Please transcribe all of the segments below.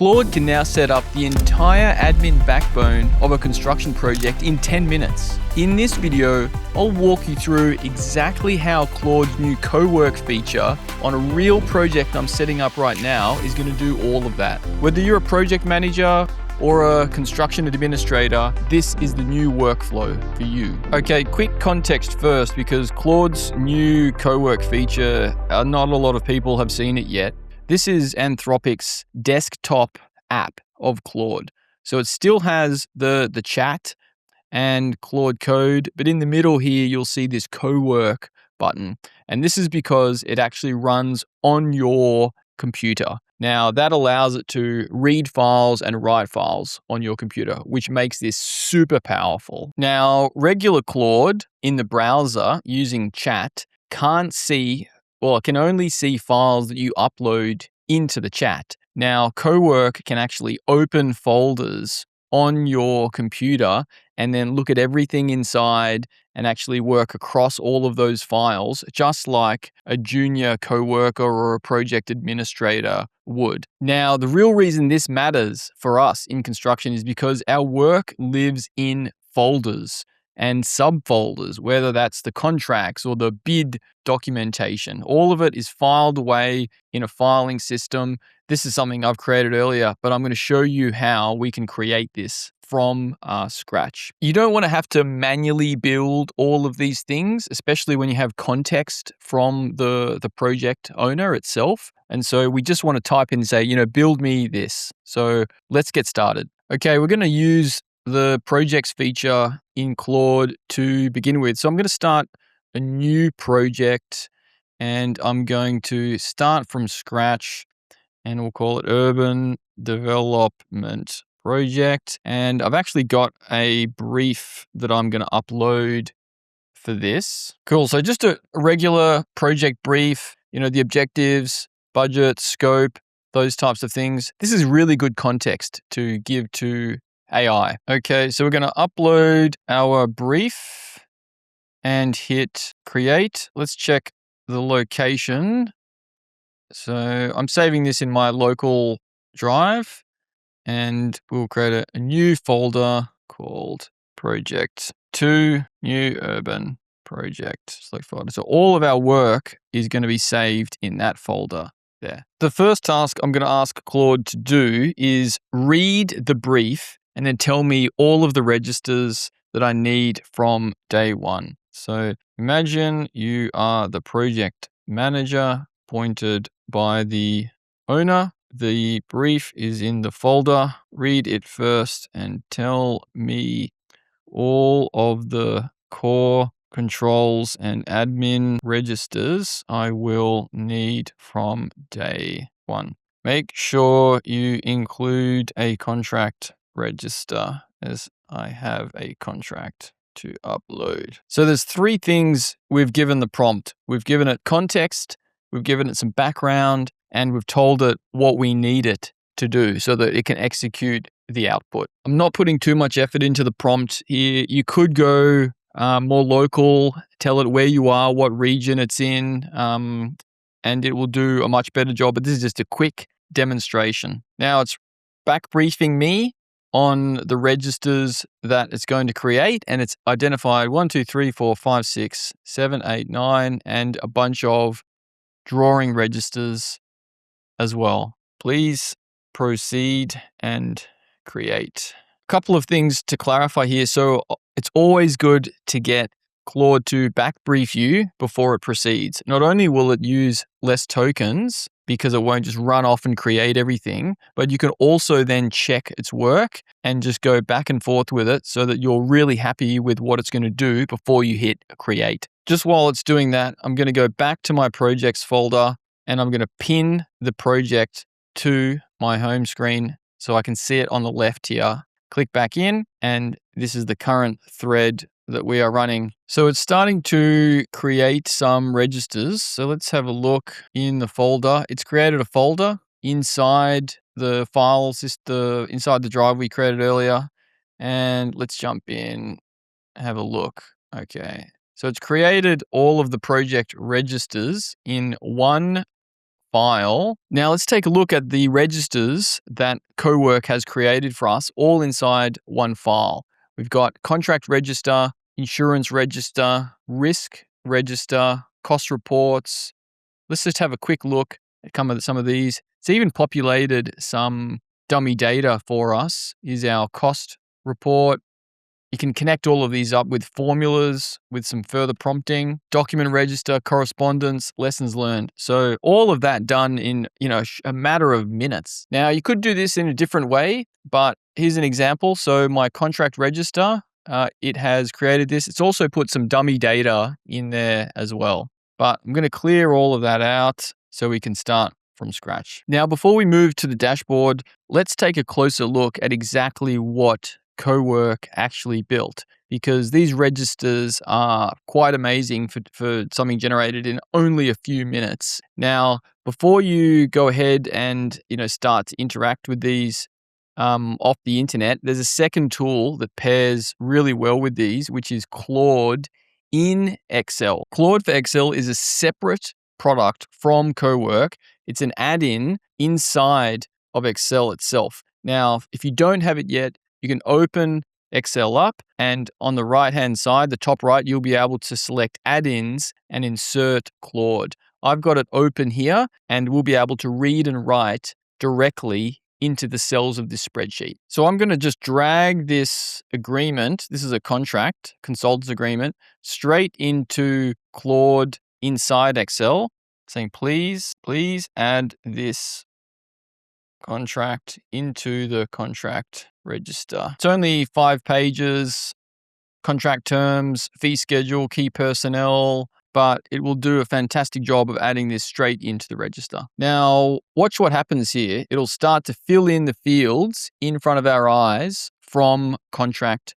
Claude can now set up the entire admin backbone of a construction project in 10 minutes. In this video, I'll walk you through exactly how Claude's new Cowork feature on a real project I'm setting up right now is going to do all of that. Whether you're a project manager or a construction administrator, this is the new workflow for you. Okay, quick context first, because Claude's new Cowork feature, not a lot of people have seen it yet. This is Anthropic's desktop app of Claude. So it still has the chat and Claude Code, but in the middle here, you'll see this Cowork button. And this is because it actually runs on your computer. Now, that allows it to read files and write files on your computer, which makes this super powerful. Now, regular Claude in the browser using chat it can only see files that you upload into the chat. Now, Cowork can actually open folders on your computer and then look at everything inside and actually work across all of those files, just like a junior coworker or a project administrator would. Now, the real reason this matters for us in construction is because our work lives in folders and subfolders, whether that's the contracts or the bid documentation. All of it is filed away in a filing system. This is something I've created earlier, but I'm going to show you how we can create this from scratch. You don't want to have to manually build all of these things, especially when you have context from the project owner itself. And so we just want to type in and say, build me this. So let's get started. Okay, we're going to use the projects feature in Claude to begin with. So I'm going to start a new project and I'm going to start from scratch and we'll call it Urban Development Project. And I've actually got a brief that I'm going to upload for this. Cool. So just a regular project brief, the objectives, budget, scope, those types of things. This is really good context to give to AI. Okay, so we're going to upload our brief and hit create. Let's check the location. So I'm saving this in my local drive and we'll create a new folder called project 2 new urban project. Select folder. So all of our work is going to be saved in that folder there. The first task I'm going to ask Claude to do is read the brief and then tell me all of the registers that I need from day one. So imagine you are the project manager appointed by the owner. The brief is in the folder. Read it first and tell me all of the core controls and admin registers I will need from day one. Make sure you include a contract register as I have a contract to upload. So there's 3 things we've given the prompt. We've given it context, we've given it some background, and we've told it what we need it to do so that it can execute the output. I'm not putting too much effort into the prompt here. You could go more local, tell it where you are, what region it's in, and it will do a much better job. But this is just a quick demonstration. Now it's back briefing me on the registers that it's going to create, and it's identified 1, 2, 3, 4, 5, 6, 7, 8, 9, and a bunch of drawing registers as well. Please proceed and create. A couple of things to clarify here. So it's always good to get Claude to back brief you before it proceeds. Not only will it use less tokens because it won't just run off and create everything, but you can also then check its work and just go back and forth with it so that you're really happy with what it's going to do before you hit create. Just while it's doing that, I'm going to go back to my projects folder and I'm going to pin the project to my home screen so I can see it on the left here. Click back in and this is the current thread that we are running. So it's starting to create some registers. So let's have a look in the folder. It's created a folder inside the files, inside the drive we created earlier. And let's jump in, have a look. Okay. So it's created all of the project registers in one file. Now let's take a look at the registers that Cowork has created for us, all inside one file. We've got contract register, insurance register, risk register, cost reports. Let's just have a quick look at some of these. It's even populated some dummy data for us. Is our cost report. You can connect all of these up with formulas, with some further prompting, document register, correspondence, lessons learned. So all of that done in, a matter of minutes. Now you could do this in a different way, but here's an example. So my contract register, it has created this. It's also put some dummy data in there as well. But I'm going to clear all of that out so we can start from scratch. Now, before we move to the dashboard, let's take a closer look at exactly what Cowork actually built, because these registers are quite amazing for something generated in only a few minutes. Now, before you go ahead and start to interact with these off the internet, there's a second tool that pairs really well with these, which is Claude in Excel. Claude for Excel is a separate product from Cowork. It's an add-in inside of Excel itself. Now, if you don't have it yet, you can open Excel up, and on the right-hand side, the top right, you'll be able to select add-ins and insert Claude. I've got it open here, and we'll be able to read and write directly into the cells of this spreadsheet. So I'm going to just drag this agreement, this is a contract, consultant's agreement, straight into Claude inside Excel, saying please add this contract into the contract register. It's only 5 pages, contract terms, fee schedule, key personnel, but it will do a fantastic job of adding this straight into the register. Now, watch what happens here. It'll start to fill in the fields in front of our eyes from contract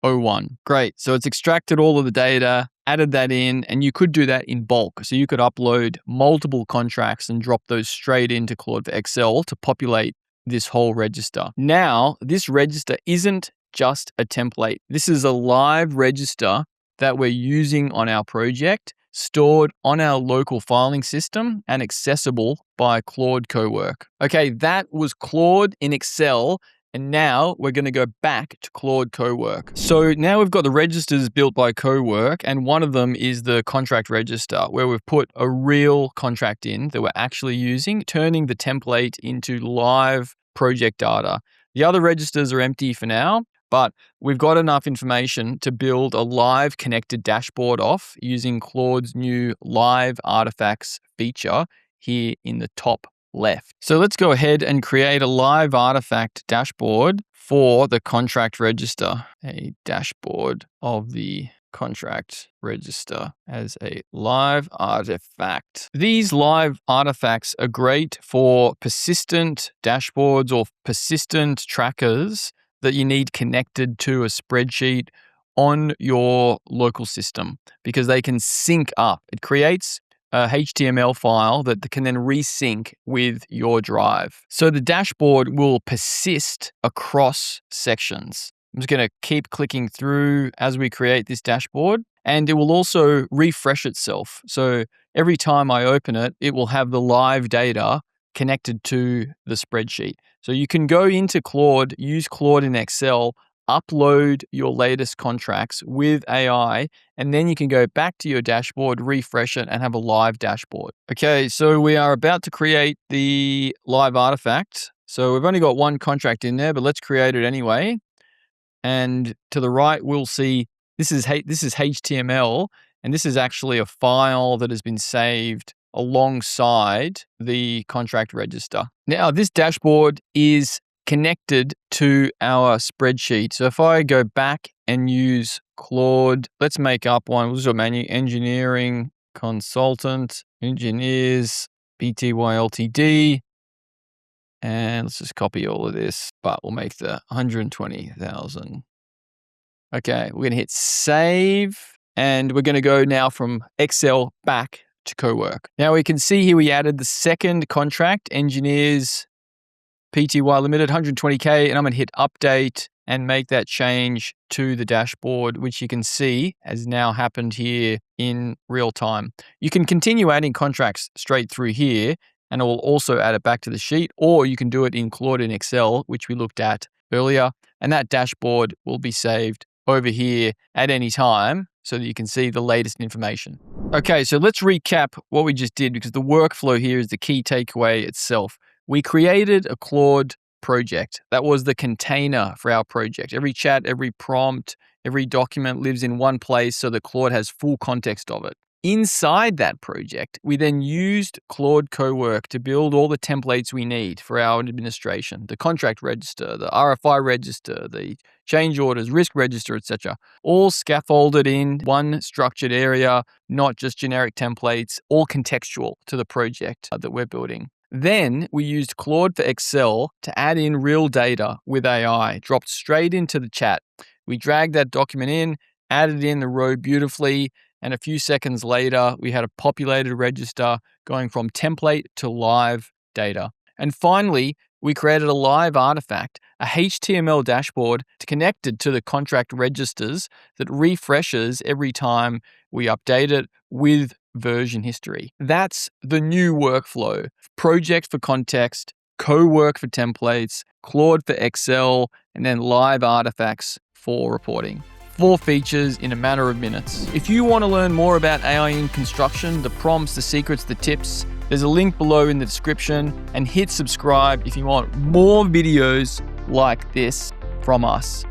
01. Great. So it's extracted all of the data, added that in, and you could do that in bulk. So you could upload multiple contracts and drop those straight into Claude for Excel to populate this whole register. Now, this register isn't just a template. This is a live register that we're using on our project, stored on our local filing system and accessible by Claude Cowork. Okay, that was Claude in Excel. And now we're going to go back to Claude Cowork. So now we've got the registers built by Cowork, and one of them is the contract register, where we've put a real contract in that we're actually using, turning the template into live project data. The other registers are empty for now, but we've got enough information to build a live connected dashboard off using Claude's new live artifacts feature here in the top left. So let's go ahead and create a live artifact dashboard for the contract register. A dashboard of the contract register as a live artifact. These live artifacts are great for persistent dashboards or persistent trackers that you need connected to a spreadsheet on your local system, because they can sync up. It creates a HTML file that can then resync with your drive. So the dashboard will persist across sections. I'm just going to keep clicking through as we create this dashboard, and it will also refresh itself. So every time I open it, it will have the live data connected to the spreadsheet. So you can go into Claude, use Claude in Excel, upload your latest contracts with AI, and then you can go back to your dashboard, refresh it, and have a live dashboard. Okay, so we are about to create the live artifact. So we've only got one contract in there, but let's create it anyway. And to the right, we'll see this is HTML, and this is actually a file that has been saved alongside the contract register. Now, this dashboard is connected to our spreadsheet. So if I go back and use Claude, let's make up one. We'll just do a menu, engineering consultant, engineers, Pty Ltd. And let's just copy all of this, but we'll make the 120,000. Okay, we're going to hit save, and we're going to go now from Excel back to Cowork. Now we can see here we added the second contract, engineers, Pty Limited, 120K, and I'm going to hit update and make that change to the dashboard, which you can see has now happened here in real time. You can continue adding contracts straight through here and it will also add it back to the sheet, or you can do it in Claude in Excel, which we looked at earlier, and that dashboard will be saved over here at any time so that you can see the latest information. Okay, so let's recap what we just did, because the workflow here is the key takeaway itself. We created a Claude project. That was the container for our project. Every chat, every prompt, every document lives in one place so that Claude has full context of it. Inside that project, we then used Claude Cowork to build all the templates we need for our administration, the contract register, the RFI register, the change orders, risk register, etc. All scaffolded in one structured area, not just generic templates, all contextual to the project that we're building. Then we used Claude for Excel to add in real data with AI, dropped straight into the chat. We dragged that document in, added in the row beautifully, and a few seconds later, we had a populated register going from template to live data. And finally, we created a live artifact, a HTML dashboard connected to the contract registers that refreshes every time we update it with version history. That's the new workflow. Project for context, Cowork for templates, Claude for Excel, and then live artifacts for reporting. 4 features in a matter of minutes. If you want to learn more about AI in construction, the prompts, the secrets, the tips, there's a link below in the description, and hit subscribe if you want more videos like this from us.